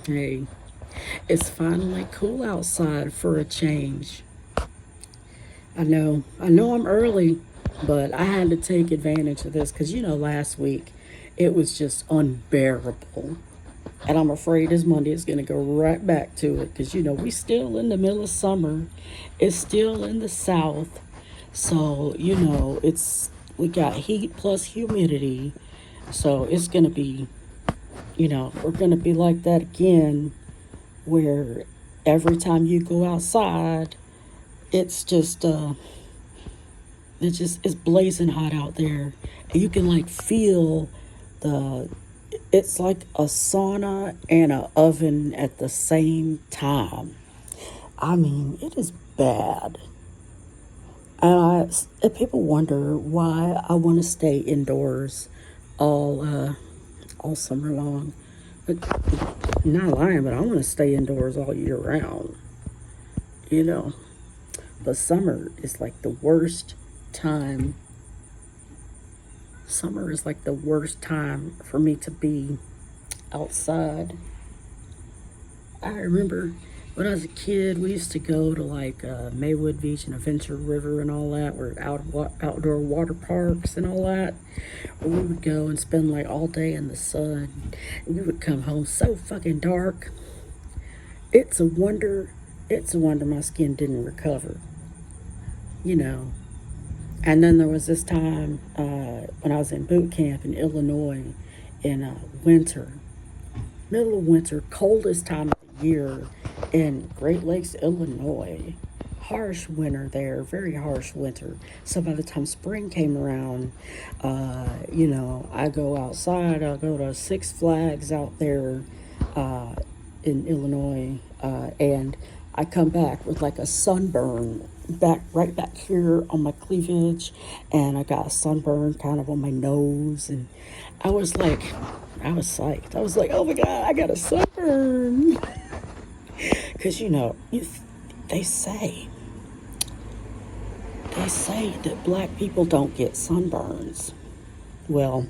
Hey, it's finally cool outside for a change. I know I'm early, but I had to take advantage of this because last week it was just unbearable. And I'm afraid this Monday is going to go right back to it because we still in the middle of summer. It's still in the south. So, we got heat plus humidity. So it's going to be, we're going to be like that again where every time you go outside, it's just it's blazing hot out there, and you can like feel the it's like a sauna and a oven at the same time. I mean, it is bad. And people wonder why I want to stay indoors all all summer long. But not lying, but I want to stay indoors all year round. You know, but summer is like the worst time. Summer is like the worst time for me to be outside. I remember when I was a kid, we used to go to like Maywood Beach and Adventure River and all that. We're outdoor water parks and all that. Where we would go and spend like all day in the sun. And we would come home so fucking dark. It's a wonder. It's a wonder my skin didn't recover. You know. And then there was this time when I was in boot camp in Illinois in winter, middle of winter, coldest time of the year in Great Lakes, Illinois. Harsh winter there, very harsh winter. So by the time spring came around, I go outside. I go to Six Flags out there uh, in Illinois, and I come back with like a sunburn right back here on my cleavage, and I got a sunburn kind of on my nose, and I was like, I was psyched. I was like, oh my god, I got a sunburn, because they say they say that black people don't get sunburns. Well,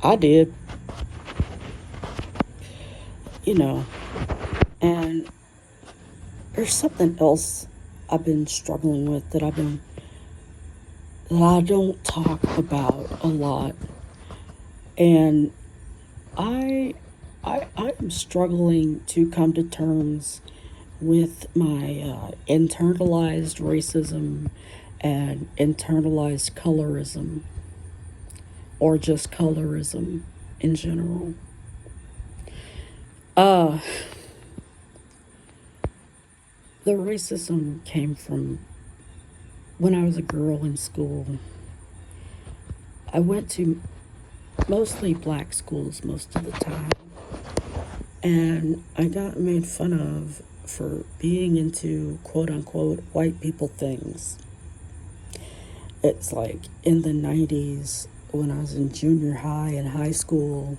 I did, you know, and there's something else I've been struggling with that I don't talk about a lot, and I I'm struggling to come to terms with my internalized racism and internalized colorism, or just colorism in general. Uh, the racism came from when I was a girl in school. I went to mostly black schools most of the time, and I got made fun of for being into quote unquote white people things. It's like in the 90s when I was in junior high and high school,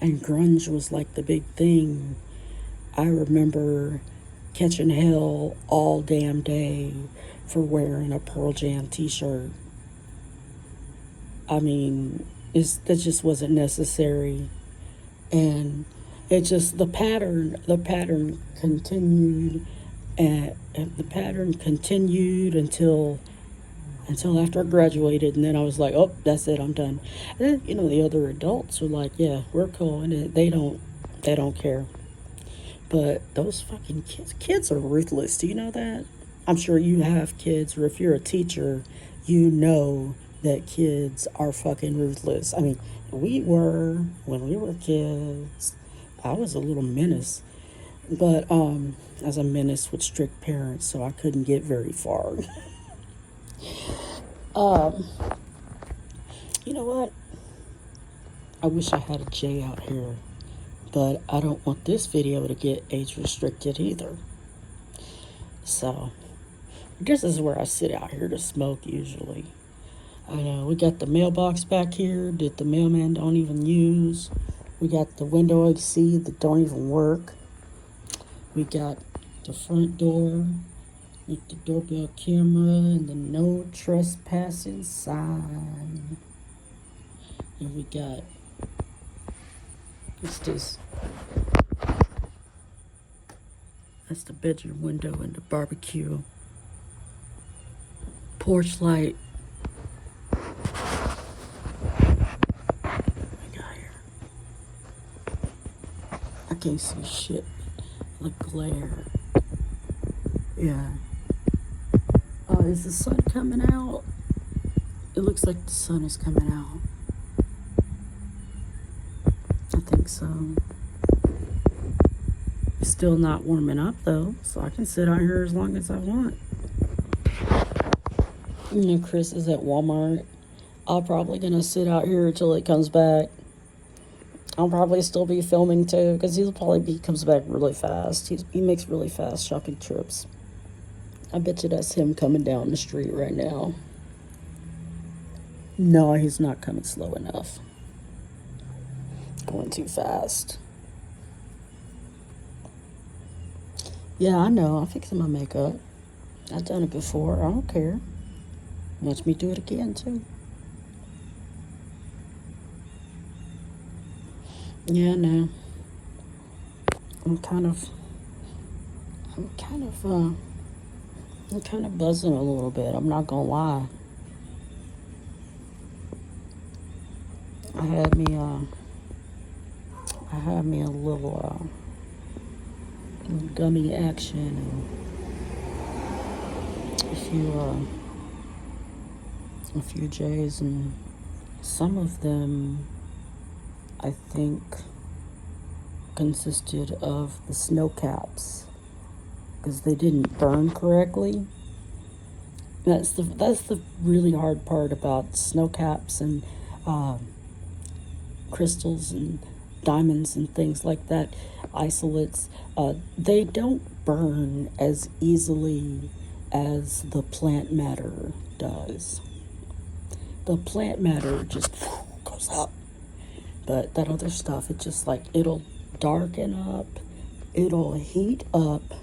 and grunge was like the big thing. I remember catching hell all damn day for wearing a Pearl Jam t shirt. I mean, that just wasn't necessary. And it just, the pattern continued, and the pattern continued until after I graduated, and then I was like, oh, that's it, I'm done. And then the other adults were like, yeah, we're cool, and they don't care. But those fucking kids are ruthless. Do you know that? I'm sure you have kids, or if you're a teacher, you know that kids are fucking ruthless. I mean, we were when we were kids. I was a little menace, but as a menace with strict parents, so I couldn't get very far. um, you know what? I wish I had a J out here, but I don't want this video to get age restricted either. So this is where I sit out here to smoke usually. I know we got the mailbox back here that the mailman don't even use. We got the window AC that don't even work. We got the front door with the doorbell camera and the no trespassing sign. And we got, what's this? That's the bedroom window and the barbecue. Porch light. I can't see shit. The glare. Yeah. Is the sun coming out? It looks like the sun is coming out. I think so. It's still not warming up though, so I can sit out here as long as I want. You know, Chris is at Walmart. I'm probably gonna sit out here until it comes back. I'll probably still be filming too, because he comes back really fast. He makes really fast shopping trips. I bet you that's him coming down the street right now. No, he's not coming slow enough. Going too fast. Yeah, I know. I'm fixing my makeup. I've done it before. I don't care. Watch me do it again too. Yeah, no. I'm kind of buzzing a little bit. I'm not gonna lie. I had me a little gummy action and a few J's, and some of them I think consisted of the snow caps because they didn't burn correctly. That's the really hard part about snow caps and crystals and diamonds and things like that. Isolates, they don't burn as easily as the plant matter does. The plant matter just goes up. But that other stuff, it's just like it'll darken up, it'll heat up,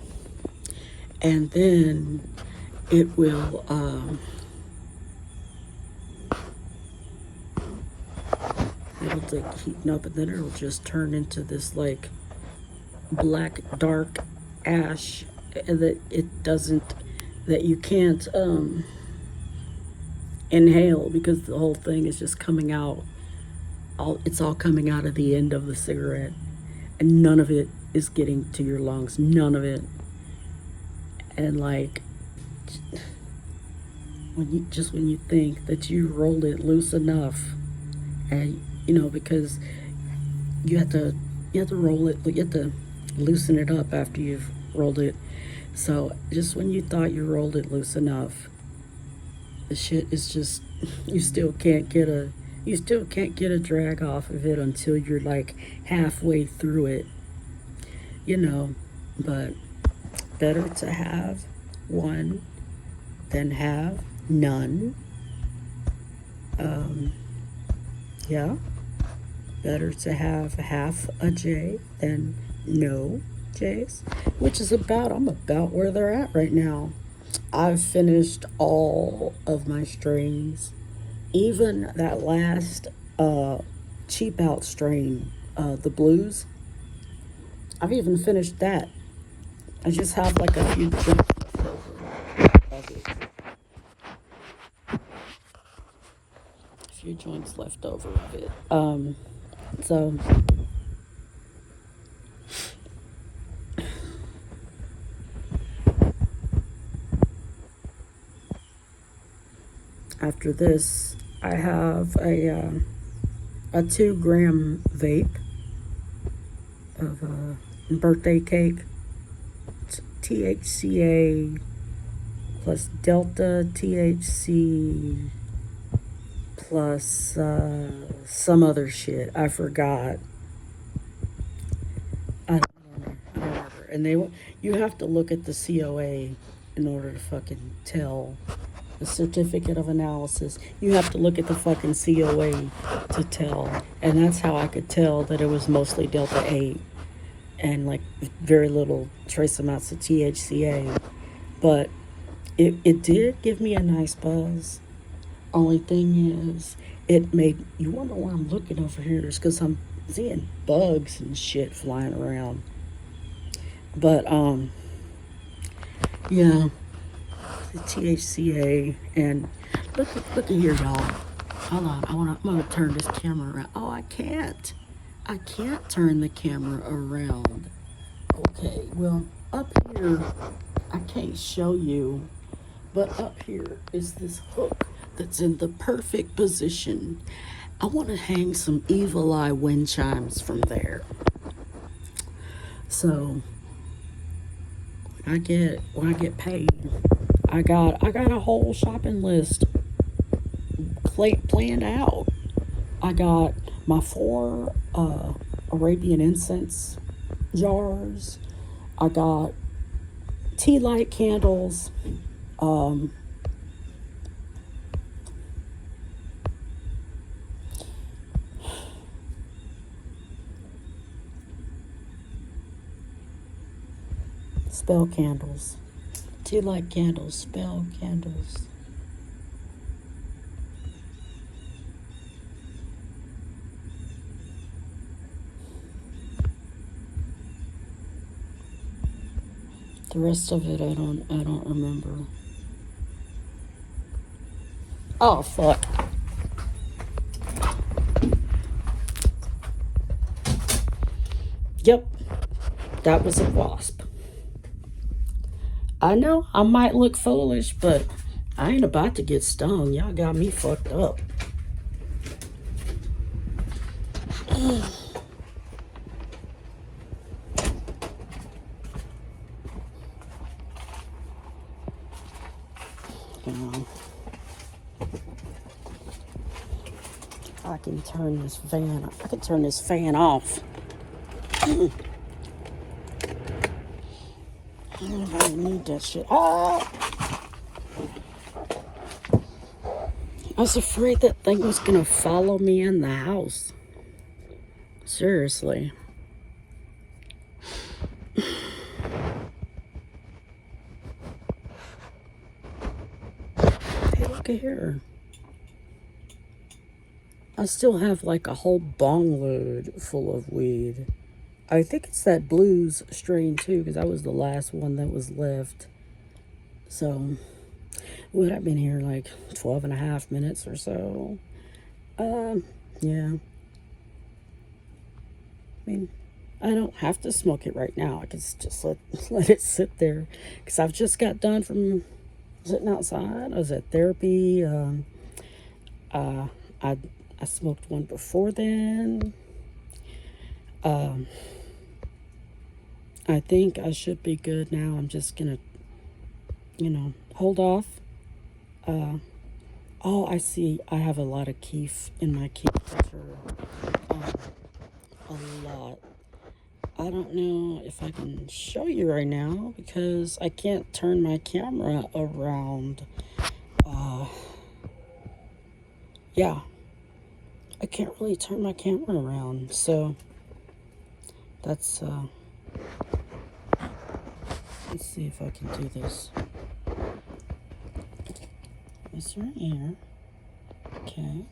and then it will it'll like heating up, and then it'll just turn into this like black dark ash that you can't inhale, because the whole thing is just coming out. It's all coming out of the end of the cigarette, and none of it is getting to your lungs. None of it. And like, when you think that you rolled it loose enough, and because you have to roll it, you have to loosen it up after you've rolled it. So just when you thought you rolled it loose enough, the shit is just, you still can't get a drag off of it until you're like halfway through it, but better to have one than have none. Yeah, better to have half a J than no J's, which is I'm about where they're at right now. I've finished all of my strains. Even that last cheap out strain, the blues, I've even finished that. I just have like a few joints left over of it. A few joints left over of it. So after this, I have a 2-gram vape of birthday cake. It's THCA plus Delta THC plus some other shit. I forgot. I don't remember. And you have to look at the COA in order to fucking tell. The certificate of analysis. You have to look at the fucking COA to tell. And that's how I could tell that it was mostly Delta 8 and like very little trace amounts of THCA. But it did give me a nice buzz. Only thing is, it made you wonder why I'm looking over here is because I'm seeing bugs and shit flying around. But Yeah, the THCA. And look at here, y'all. Hold on, I'm gonna turn this camera around. Oh, I can't. I can't turn the camera around. Okay, well, up here, I can't show you, but up here is this hook that's in the perfect position. I want to hang some Evil Eye wind chimes from there. So when I get paid, I got a whole shopping list planned out. I got my 4 Arabian incense jars. I got tea light candles. Um, Spell candles. Tea light candles. Spell candles. The rest of it I don't remember. Oh fuck. Yep. That was a wasp. I know I might look foolish, but I ain't about to get stung. Y'all got me fucked up. You know, I can turn this fan. I can turn this fan off. I don't need that shit. Ah! I was afraid that thing was gonna follow me in the house. Seriously. Hey, look at here. I still have like a whole bong load full of weed. I think it's that blues strain too, because that was the last one that was left. So, would I've been here like 12 and a half minutes or so. Yeah. I mean, I don't have to smoke it right now. I can just let it sit there. Because I've just got done from sitting outside. I was at therapy. I smoked one before then. I think I should be good now. I'm just going to, hold off. Oh, I see. I have a lot of keef in my keef filter. A lot. I don't know if I can show you right now because I can't turn my camera around. Yeah. I can't really turn my camera around. So that's let's see if I can do this. It's right here. Okay.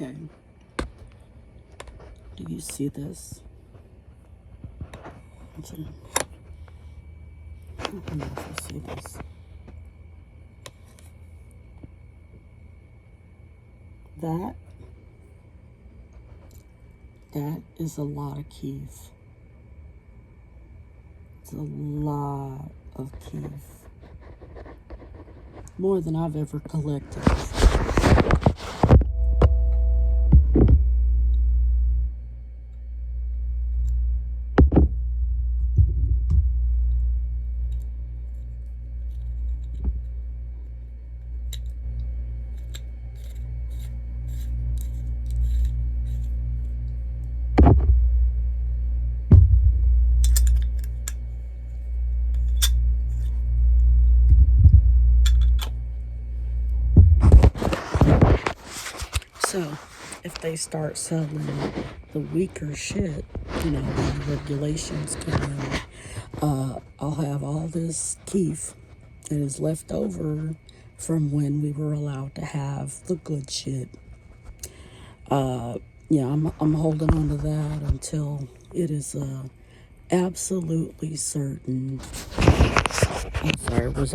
Okay. Do you see this? I don't know if you see this. That is a lot of keef. It's a lot of keef. More than I've ever collected before. So if they start selling the weaker shit, you know, when the regulations come in, I'll have all this keef that is left over from when we were allowed to have the good shit. Yeah, I'm holding on to that until it is absolutely certain. I'm sorry, was